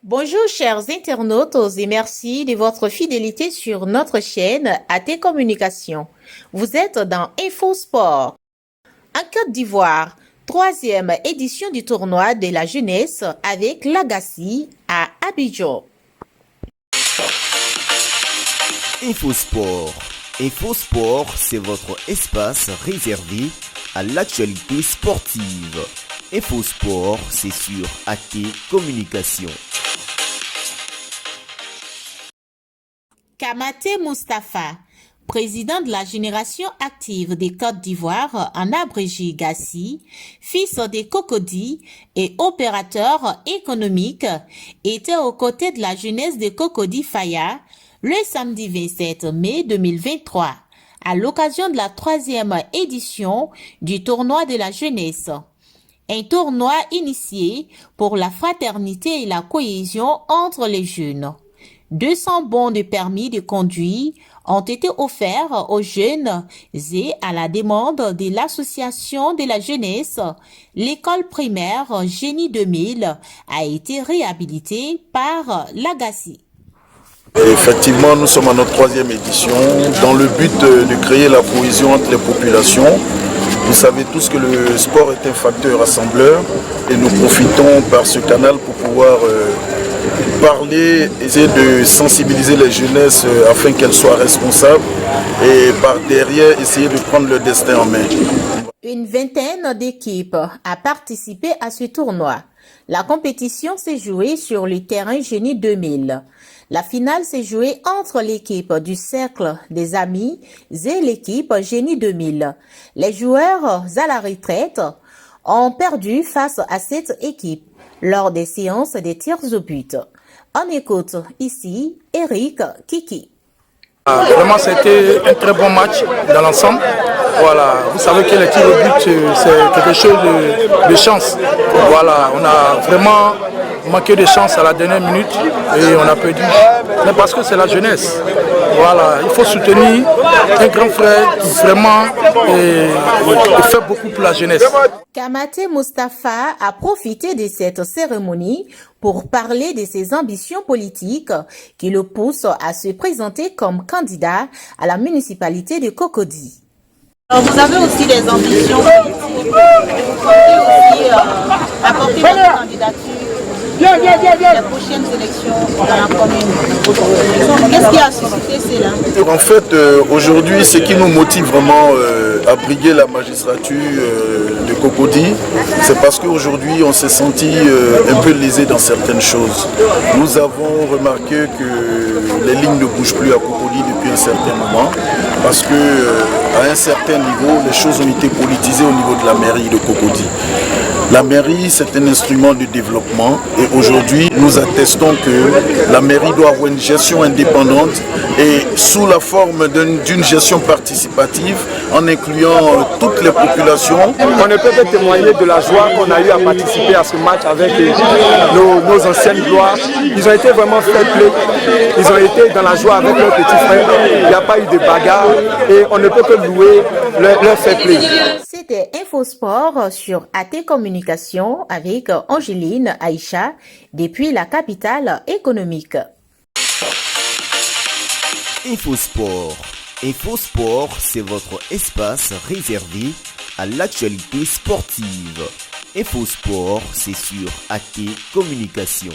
Bonjour chers internautes et merci de votre fidélité sur notre chaîne AT Communication. Vous êtes dans InfoSport. En Côte d'Ivoire, troisième édition du tournoi de la jeunesse avec l'Agassi à Abidjan. InfoSport. InfoSport, c'est votre espace réservé à l'actualité sportive. InfoSport, c'est sur AT Communication. Kamaté Moustapha, président de la génération active des Côtes d'Ivoire en abrégé Gassi, fils des Cocody et opérateur économique, était aux côtés de la jeunesse de Cocody Faya le samedi 27 mai 2023, à l'occasion de la troisième édition du tournoi de la jeunesse. Un tournoi initié pour la fraternité et la cohésion entre les jeunes. 200 bons de permis de conduire ont été offerts aux jeunes et à la demande de l'association de la jeunesse, l'école primaire Génie 2000 a été réhabilitée par l'Agassi. Effectivement, nous sommes à notre troisième édition dans le but de créer la cohésion entre les populations. Vous savez tous que le sport est un facteur rassembleur et nous profitons par ce canal pour pouvoir parler, essayer de sensibiliser les jeunesses afin qu'elles soient responsables et par derrière essayer de prendre le destin en main. Une vingtaine d'équipes a participé à ce tournoi. La compétition s'est jouée sur le terrain Génie 2000. La finale s'est jouée entre l'équipe du Cercle des Amis et l'équipe Génie 2000. Les joueurs à la retraite ont perdu face à cette équipe lors des séances des tirs au but. On écoute ici Eric Kiki. Vraiment, c'était un très bon match dans l'ensemble. Voilà, vous savez que les tirs au but, c'est quelque chose de chance. Voilà, on a vraiment manqué de chance à la dernière minute et on a perdu. Mais parce que c'est la jeunesse. Voilà, il faut soutenir un grand frère qui vraiment fait beaucoup pour la jeunesse. Kamaté Moustapha a profité de cette cérémonie pour parler de ses ambitions politiques qui le poussent à se présenter comme candidat à la municipalité de Cocody. Alors vous avez aussi des ambitions politiques, vous comptez aussi apporter votre candidature les prochaines élections dans la commune. Qu'est-ce qui a suscité cela? En fait, aujourd'hui, ce qui nous motive vraiment à briguer la magistrature de Cocody, c'est parce qu'aujourd'hui, on s'est senti un peu lésé dans certaines choses. Nous avons remarqué que les lignes ne bougent plus à Cocody depuis un certain moment, parce que à un certain niveau, les choses ont été politisées au niveau de la mairie de Cocody. La mairie, c'est un instrument de développement et aujourd'hui, nous attestons que la mairie doit avoir une gestion indépendante et sous la forme d'une gestion participative en incluant toutes les populations. On ne peut que témoigner de la joie qu'on a eu à participer à ce match avec nos anciennes gloires. Ils ont été vraiment fair play, ils ont été dans la joie avec leurs petits frères. Il n'y a pas eu de bagarre et on ne peut que louer leur fair play. C'était InfoSport sur AT Communication avec Angeline Aïcha depuis la capitale économique. InfoSport. InfoSport, c'est votre espace réservé à l'actualité sportive. InfoSport, c'est sur AT Communication.